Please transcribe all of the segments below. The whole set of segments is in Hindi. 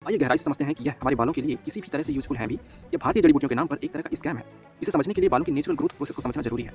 आइए गहराई से समझते हैं कि यह हमारे बालों के लिए किसी भी तरह से यूजफुल है भी या भारतीय जड़ी बूटियों के नाम पर एक तरह का स्कैम है। इसे समझने के लिए बालों की नेचुरल ग्रोथ प्रोसेस को समझना जरूरी है।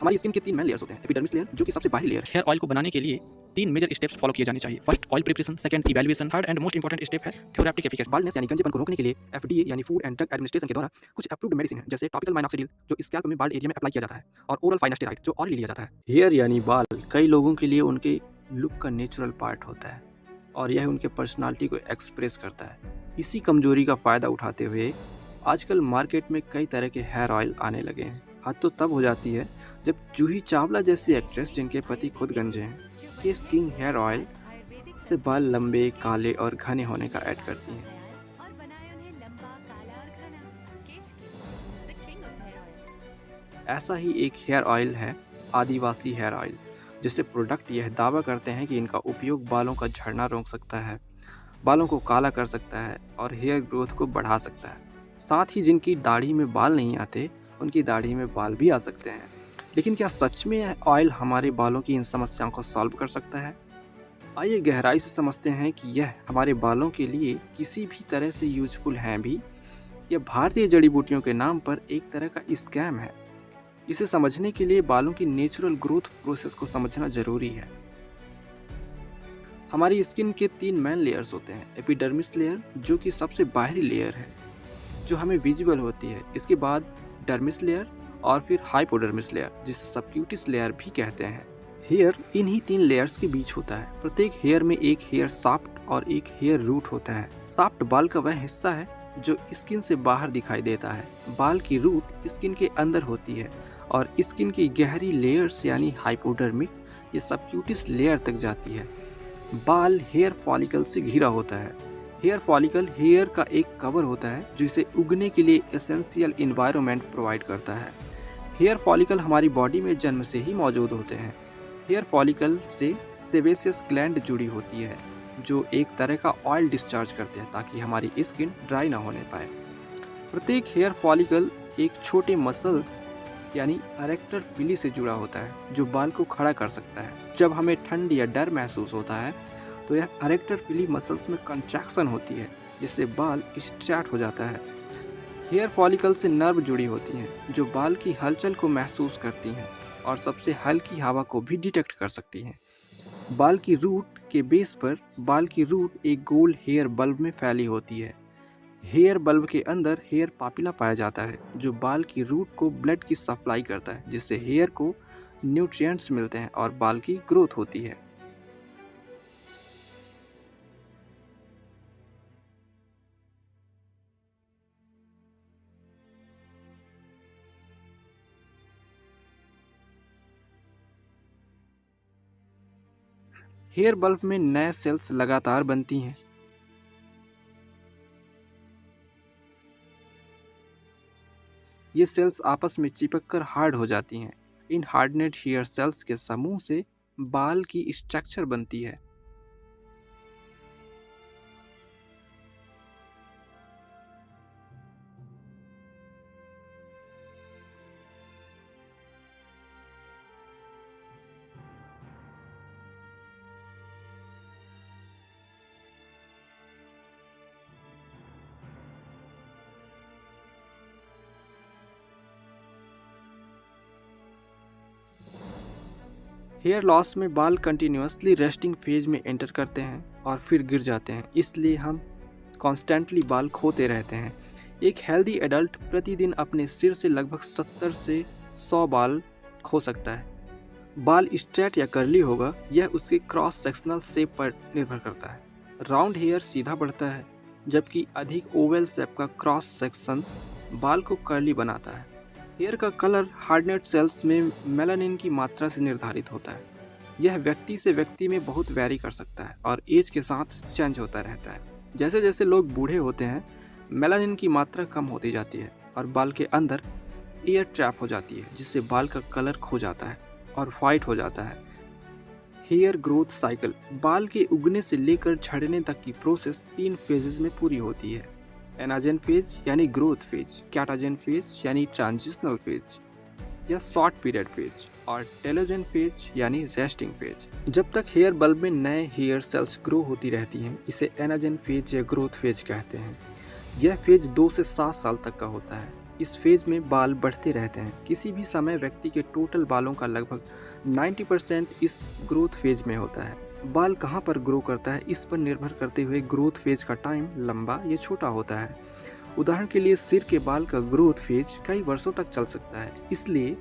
हमारी स्किन के 3 मेन लेयर्स होते हैं। एपिडर्मिस लेयर जो कि सबसे बाहरी लेयर है। हेयर ऑयल को बनाने के लिए 3 मेजर स्टेप्स फॉलो किए जाने चाहिए। First oil preparation, second evaluation, third and most important step है थेरेप्यूटिक एफिकेसी। बाल्डनेस यानी गंजेपन को रोकने के लिए एफडीए यानी फूड एंड ड्रग एडमिनिस्ट्रेशन के द्वारा कुछ अप्रूव्ड मेडिसिन है, जैसे टॉपिकल माइनॉक्सिडिल जो स्कैल्प में बाल्ड एरिया में अप्लाई किया जाता है, और ओरल फाइनेस्टेराइड जो ऑरली लिया जाता है। हेयर यानी बाल कई लोगों के लिए उनके लुक का नेचुरल पार्ट होता है और यह उनके पर्सनालिटी को एक्सप्रेस करता है। इसी कमजोरी का फायदा उठाते हुए आजकल मार्केट में कई तरह के हेयर ऑयल आने लगे हैं। हद तो तब हो जाती है जब जूही चावला जैसी एक्ट्रेस, जिनके पति खुद गंजे हैं, केस किंग हेयर ऑयल से बाल लंबे, काले और घने होने का ऐड करती हैं। ऐसा ही एक हेयर ऑयल है आदिवासी हेयर ऑयल, जिससे प्रोडक्ट यह दावा करते हैं कि इनका उपयोग बालों का झड़ना रोक सकता है, बालों को काला कर सकता है और हेयर ग्रोथ को बढ़ा सकता है। साथ ही जिनकी दाढ़ी में बाल नहीं आते, उनकी दाढ़ी में बाल भी आ सकते हैं। लेकिन क्या सच में यह ऑयल हमारे बालों की इन समस्याओं को सॉल्व कर सकता है? आइए गहराई से समझते हैं कि यह हमारे बालों के लिए किसी भी तरह से यूजफुल है भी या भारतीय जड़ी बूटियों के नाम पर एक तरह का स्कैम है। इसे समझने के लिए बालों की नेचुरल ग्रोथ प्रोसेस को समझना जरूरी है। हमारी स्किन के 3 मेन लेयर्स होते हैं। एपिडर्मिस लेयर जो कि सबसे बाहरी लेयर है, जो हमें विजिबल होती है। इसके बाद डर्मिस लेयर और फिर हाइपोडर्मिस लेयर, जिसे सबक्यूटिस लेयर भी कहते हैं। हेयर इन्हीं 3 लेयर्स के बीच होता है। प्रत्येक हेयर में एक हेयर शाफ्ट और एक हेयर रूट होता है। शाफ्ट बाल का वह हिस्सा है जो स्किन से बाहर दिखाई देता है। बाल की रूट स्किन के अंदर होती है और स्किन की गहरी लेयर्स यानी हाइपोडर्मिक या सबक्यूटिस लेयर तक जाती है। बाल हेयर फॉलिकल से घिरा होता है। हेयर फॉलिकल हेयर का एक कवर होता है जो इसे उगने के लिए एसेंशियल एनवायरनमेंट प्रोवाइड करता है। हेयर फॉलिकल हमारी बॉडी में जन्म से ही मौजूद होते हैं। हेयर फॉलिकल से सेबेसियस ग्लैंड जुड़ी होती है, जो एक तरह का ऑयल डिस्चार्ज करते हैं ताकि हमारी स्किन ड्राई ना होने पाए। प्रत्येक हेयर फॉलिकल एक छोटे मसल्स यानी अरेक्टर पिली से जुड़ा होता है, जो बाल को खड़ा कर सकता है। जब हमें ठंड या डर महसूस होता है तो यह अरेक्टर पिली मसल्स में कंट्रैक्शन होती है, जिससे बाल स्ट्रेट हो जाता है। हेयर फॉलिकल से नर्व जुड़ी होती हैं, जो बाल की हलचल को महसूस करती हैं और सबसे हल्की हवा को भी डिटेक्ट कर सकती हैं। बाल की रूट के बेस पर बाल की रूट एक गोल हेयर बल्ब में फैली होती है। हेयर बल्ब के अंदर हेयर पापिला पाया जाता है, जो बाल की रूट को ब्लड की सप्लाई करता है, जिससे हेयर को न्यूट्रिएंट्स मिलते हैं और बाल की ग्रोथ होती है। हेयर बल्ब में नए सेल्स लगातार बनती हैं। ये सेल्स आपस में चिपककर हार्ड हो जाती हैं। इन हार्डनेड हेयर सेल्स के समूह से बाल की स्ट्रक्चर बनती है। हेयर लॉस में बाल कंटिन्यूअसली रेस्टिंग फेज में एंटर करते हैं और फिर गिर जाते हैं, इसलिए हम कॉन्स्टेंटली बाल खोते रहते हैं। एक हेल्दी एडल्ट प्रतिदिन अपने सिर से लगभग 70 से 100 बाल खो सकता है। बाल स्ट्रेट या कर्ली होगा, यह उसके क्रॉस सेक्शनल शेप पर निर्भर करता है। राउंड हेयर सीधा बढ़ता है, जबकि अधिक ओवल शेप का क्रॉस सेक्शन बाल को कर्ली बनाता है। हेयर का कलर हार्डनेड सेल्स में मेलानिन की मात्रा से निर्धारित होता है। यह व्यक्ति से व्यक्ति में बहुत वैरी कर सकता है और एज के साथ चेंज होता रहता है। जैसे जैसे लोग बूढ़े होते हैं, मेलानिन की मात्रा कम होती जाती है और बाल के अंदर एयर ट्रैप हो जाती है, जिससे बाल का कलर खो जाता है और वाइट हो जाता है। हेयर ग्रोथ साइकिल बाल के उगने से लेकर झड़ने तक की प्रोसेस 3 फेजेस में पूरी होती है। एनाजेन फेज यानी ग्रोथ फेज, कैटाजेन फेज यानी ट्रांजिशनल फेज या शॉर्ट पीरियड फेज और टेलोजन फेज यानी रेस्टिंग फेज। जब तक हेयर बल्ब में नए हेयर सेल्स ग्रो होती रहती हैं, इसे एनाजन फेज या ग्रोथ फेज कहते हैं। यह फेज 2 से 7 साल तक का होता है। इस फेज में बाल बढ़ते रहते हैं। किसी भी समय व्यक्ति के टोटल बालों का लगभग 90% इस ग्रोथ फेज में होता है। बाल कहाँ पर ग्रो करता है इस पर निर्भर करते हुए ग्रोथ फेज का टाइम लंबा या छोटा होता है। उदाहरण के लिए सिर के बाल का ग्रोथ फेज कई वर्षों तक चल सकता है, इसलिए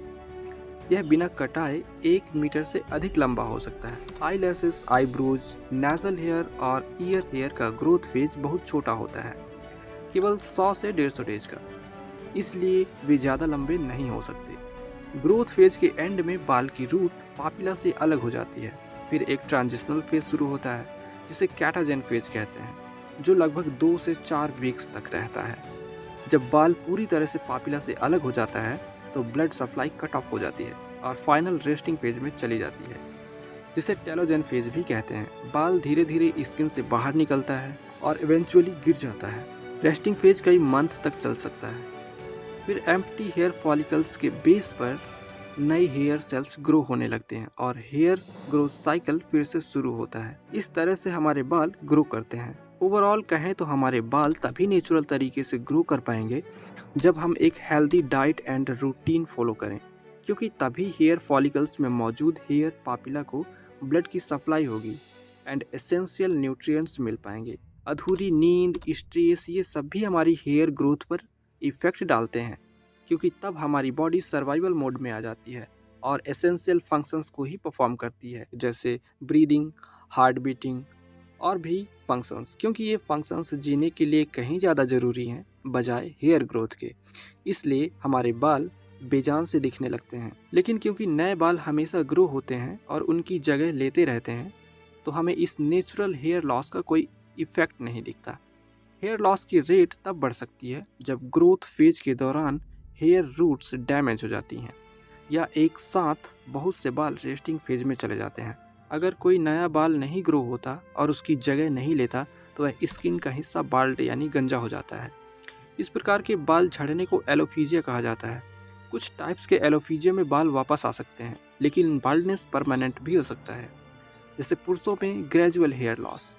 यह बिना कटाए 1 मीटर से अधिक लंबा हो सकता है। आई लैसेस, आईब्रोज, नेजल हेयर और ईयर हेयर का ग्रोथ फेज बहुत छोटा होता है, केवल 100 से 150 डेज का, इसलिए वे ज़्यादा लंबे नहीं हो सकते। ग्रोथ फेज के एंड में बाल की रूट पापिला से अलग हो जाती है। फिर एक ट्रांजिशनल फेज शुरू होता है जिसे कैटाजन फेज कहते हैं, जो लगभग 2 से 4 वीक्स तक रहता है। जब बाल पूरी तरह से पापिला से अलग हो जाता है तो ब्लड सप्लाई कट ऑफ हो जाती है और फाइनल रेस्टिंग फेज में चली जाती है, जिसे टेलोजन फेज भी कहते हैं। बाल धीरे धीरे स्किन से बाहर निकलता है और इवेंचुअली गिर जाता है। रेस्टिंग फेज कई मंथ तक चल सकता है। फिर एम्प्टी हेयर फॉलिकल्स के बेस पर नए हेयर सेल्स ग्रो होने लगते हैं और हेयर ग्रोथ साइकिल फिर से शुरू होता है। इस तरह से हमारे बाल ग्रो करते हैं। ओवरऑल कहें तो हमारे बाल तभी नेचुरल तरीके से ग्रो कर पाएंगे जब हम एक healthy diet and routine follow करें, क्योंकि तभी हेयर फॉलिकल्स में मौजूद हेयर पापिला को ब्लड की सप्लाई होगी एंड एसेंशियल न्यूट्रिएंट्स मिल पाएंगे। अधूरी नींद, स्ट्रेस, ये सब भी हमारी हेयर ग्रोथ पर इफेक्ट डालते हैं, क्योंकि तब हमारी बॉडी सर्वाइवल मोड में आ जाती है और एसेंशियल फंक्शंस को ही परफॉर्म करती है, जैसे ब्रीदिंग, हार्ट बीटिंग और भी फंक्शंस, क्योंकि ये फंक्शंस जीने के लिए कहीं ज़्यादा ज़रूरी हैं बजाय हेयर ग्रोथ के। इसलिए हमारे बाल बेजान से दिखने लगते हैं। लेकिन क्योंकि नए बाल हमेशा ग्रो होते हैं और उनकी जगह लेते रहते हैं, तो हमें इस नेचुरल हेयर लॉस का कोई इफेक्ट नहीं दिखता। हेयर लॉस की रेट तब बढ़ सकती है जब ग्रोथ फेज के दौरान हेयर रूट्स डैमेज हो जाती हैं या एक साथ बहुत से बाल रेस्टिंग फेज में चले जाते हैं। अगर कोई नया बाल नहीं ग्रो होता और उसकी जगह नहीं लेता तो वह स्किन का हिस्सा बाल्ड यानी गंजा हो जाता है। इस प्रकार के बाल झड़ने को एलोफीजिया कहा जाता है। कुछ टाइप्स के एलोफीजिया में बाल वापस आ सकते हैं, लेकिन बाल्डनेस परमानेंट भी हो सकता है, जैसे पुरुषों में ग्रेजुअल हेयर लॉस।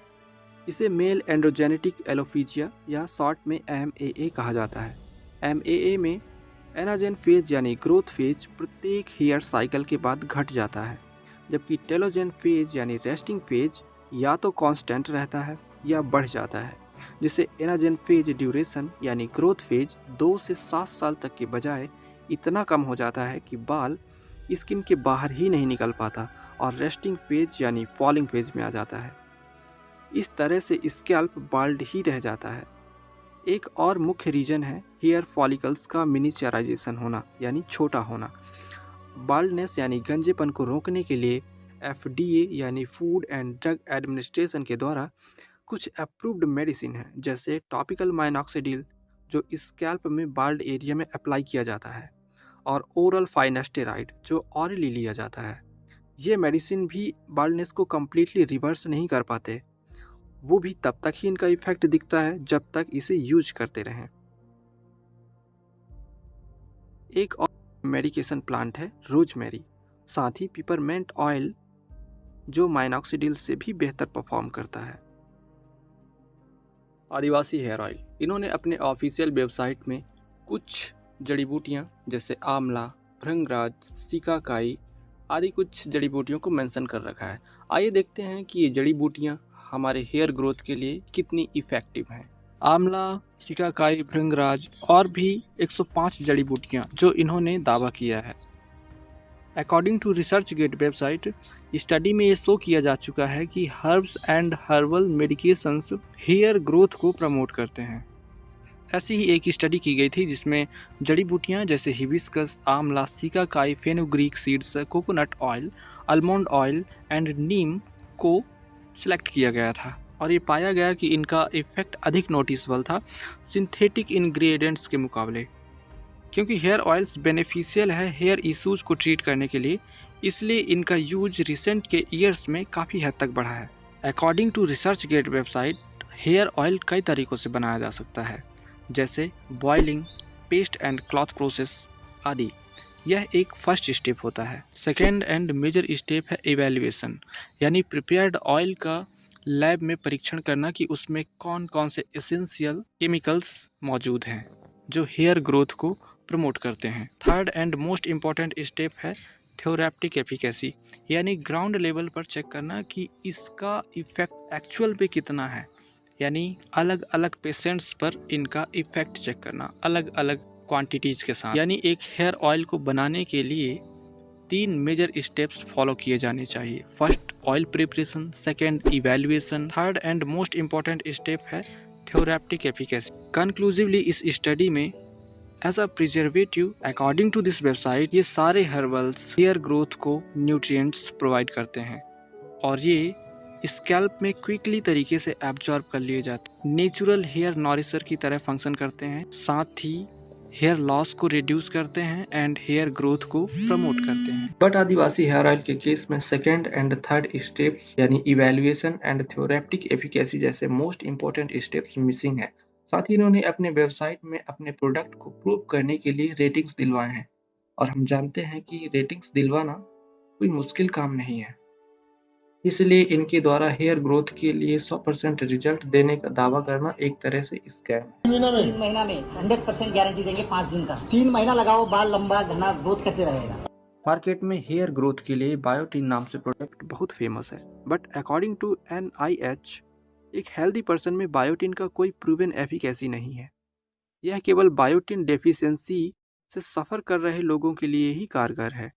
इसे मेल एंड्रोजेनेटिक एलोफीजिया या शॉर्ट में MAA कहा जाता है। MAA में एनाजन फेज यानी ग्रोथ फेज प्रत्येक हेयर साइकिल के बाद घट जाता है, जबकि टेलोजन फेज यानी रेस्टिंग फेज या तो कांस्टेंट रहता है या बढ़ जाता है, जिसे एनाजन फेज ड्यूरेशन यानी ग्रोथ फेज 2 से 7 साल तक के बजाय इतना कम हो जाता है कि बाल स्किन के बाहर ही नहीं निकल पाता और रेस्टिंग फेज यानी फॉलिंग फेज में आ जाता है। इस तरह से स्कैल्प बाल्ड ही रह जाता है। एक और मुख्य रीजन है हेयर फॉलिकल्स का मिनिचराइजेशन होना यानी छोटा होना। बाल्डनेस यानी गंजेपन को रोकने के लिए FDA यानी फूड एंड ड्रग एडमिनिस्ट्रेशन के द्वारा कुछ अप्रूव्ड मेडिसिन है, जैसे टॉपिकल माइनॉक्सिडिल जो स्कैल्प में बाल्ड एरिया में अप्लाई किया जाता है, और ओरल फाइनेस्टेराइड जो ऑरली लिया जाता है। ये मेडिसिन भी बाल्डनेस को कम्प्लीटली रिवर्स नहीं कर पाते, वो भी तब तक ही इनका इफेक्ट दिखता है जब तक इसे यूज करते रहें। एक और मेडिकेशन प्लांट है रोजमेरी, साथ ही पिपरमेंट ऑयल जो माइनॉक्सिडिल से भी बेहतर परफॉर्म करता है। आदिवासी हेयर ऑयल, इन्होंने अपने ऑफिशियल वेबसाइट में कुछ जड़ी बूटियाँ जैसे आंवला, भृंगराज, सिकाकाई आदि कुछ जड़ी बूटियों को मेंशन कर रखा है। आइए देखते हैं कि ये जड़ी बूटियाँ हमारे हेयर ग्रोथ के लिए कितनी इफ़ेक्टिव हैं। आंवला, सिकाकाई, भृंगराज और भी 105 जड़ी बूटियाँ जो इन्होंने दावा किया है। According to research gate website, study में ये शो किया जा चुका है कि herbs and herbal medications hair growth को प्रमोट करते हैं। ऐसी ही एक स्टडी की गई थी जिसमें जड़ी बूटियाँ जैसे hibiscus, amla, shikakai, fenugreek seeds, coconut oil, almond oil and neem को सिलेक्ट किया गया था और ये पाया गया कि इनका इफेक्ट अधिक नोटिसबल था सिंथेटिक इंग्रेडिएंट्स के मुकाबले। क्योंकि हेयर ऑयल्स बेनिफिशियल है हेयर इश्यूज को ट्रीट करने के लिए, इसलिए इनका यूज रिसेंट के ईयर्स में काफ़ी हद तक बढ़ा है। According to research gate website, hair oil कई तरीक़ों से बनाया जा सकता है, जैसे boiling, paste and cloth process आदि। यह एक फर्स्ट स्टेप होता है। सेकेंड एंड मेजर स्टेप है इवैल्यूएशन, यानी प्रिपेयर्ड ऑयल का लैब में परीक्षण करना कि उसमें कौन कौन से एसेंशियल केमिकल्स मौजूद हैं जो हेयर ग्रोथ को प्रमोट करते हैं। Third and most important step है थ्योरेटिक एफिकेसी, यानी ग्राउंड लेवल पर चेक करना कि इसका इफेक्ट एक्चुअल पे कितना है, यानी अलग अलग पेशेंट्स पर इनका इफेक्ट चेक करना अलग अलग क्वांटिटीज़ के साथ। यानी एक हेयर ऑयल को बनाने के लिए 3 मेजर स्टेप्स फॉलो किए जाने चाहिए। First oil preparation, second evaluation, third and most important step है थ्योरेटिक एफिकेसी। कंक्लूसिवली इस स्टडी में as a preservative according to this website ये सारे हर्बल्स हेयर ग्रोथ को न्यूट्रिएंट्स प्रोवाइड करते हैं और ये स्कैल्प में क्विकली तरीके से एब्जॉर्ब कर लिए जाते हैं, नेचुरल हेयर नॉरिशर की तरह फंक्शन करते हैं, साथ ही हेयर लॉस को रिड्यूस करते हैं एंड हेयर ग्रोथ को प्रमोट करते हैं। बट आदिवासी हेयर ऑयल के केस में सेकेंड एंड थर्ड स्टेप्स यानी इवैल्यूएशन एंड थ्योरेटिक एफिकेसी जैसे मोस्ट इंपॉर्टेंट स्टेप्स मिसिंग है। साथ ही इन्होंने अपने वेबसाइट में अपने प्रोडक्ट को प्रूव करने के लिए रेटिंग्स दिलवाए हैं और हम जानते हैं कि रेटिंग्स दिलवाना कोई मुश्किल काम नहीं है, इसलिए इनके द्वारा हेयर ग्रोथ के लिए 100% रिजल्ट देने का दावा करना एक तरह से स्कैम है। 3 महीना में 100% गारंटी देंगे 5 दिन का। 3 महीना लगाओ, बाल लंबा घना ग्रोथ करते रहेगा। मार्केट में हेयर ग्रोथ के लिए बायोटिन नाम से प्रोडक्ट बहुत फेमस है, बट अकॉर्डिंग टू NIH एक हेल्दी पर्सन में बायोटिन का कोई प्रूवन एफिकेसी नहीं है। यह केवल बायोटिन डेफिशिएंसी से सफ़र कर रहे लोगों के लिए ही कारगर है।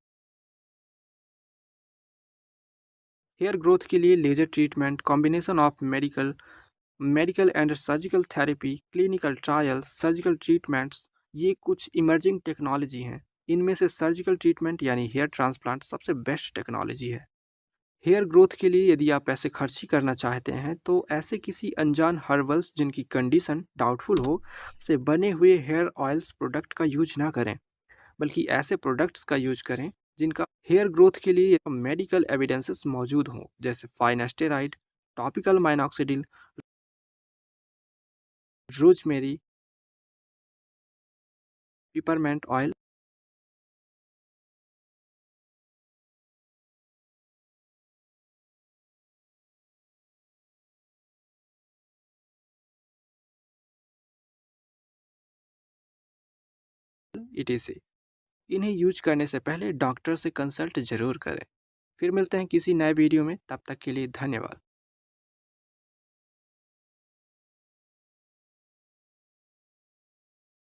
हेयर ग्रोथ के लिए laser treatment, combination of medical and surgical therapy, clinical trial, surgical treatments, ये कुछ इमर्जिंग टेक्नोलॉजी हैं। इनमें से सर्जिकल ट्रीटमेंट यानी हेयर ट्रांसप्लांट सबसे बेस्ट टेक्नोलॉजी है। हेयर ग्रोथ के लिए यदि आप पैसे खर्च ही करना चाहते हैं तो ऐसे किसी अनजान हर्बल्स जिनकी कंडीशन डाउटफुल हो से बने हुए हेयर ऑयल्स प्रोडक्ट का यूज ना करें, बल्कि ऐसे प्रोडक्ट्स का यूज करें जिनका हेयर ग्रोथ के लिए मेडिकल एविडेंसेस मौजूद हों, जैसे finasteride, topical minoxidil, rosemary, peppermint oil. ETC इन्हें यूज करने से पहले डॉक्टर से कंसल्ट जरूर करें। फिर मिलते हैं किसी नए वीडियो में, तब तक के लिए धन्यवाद।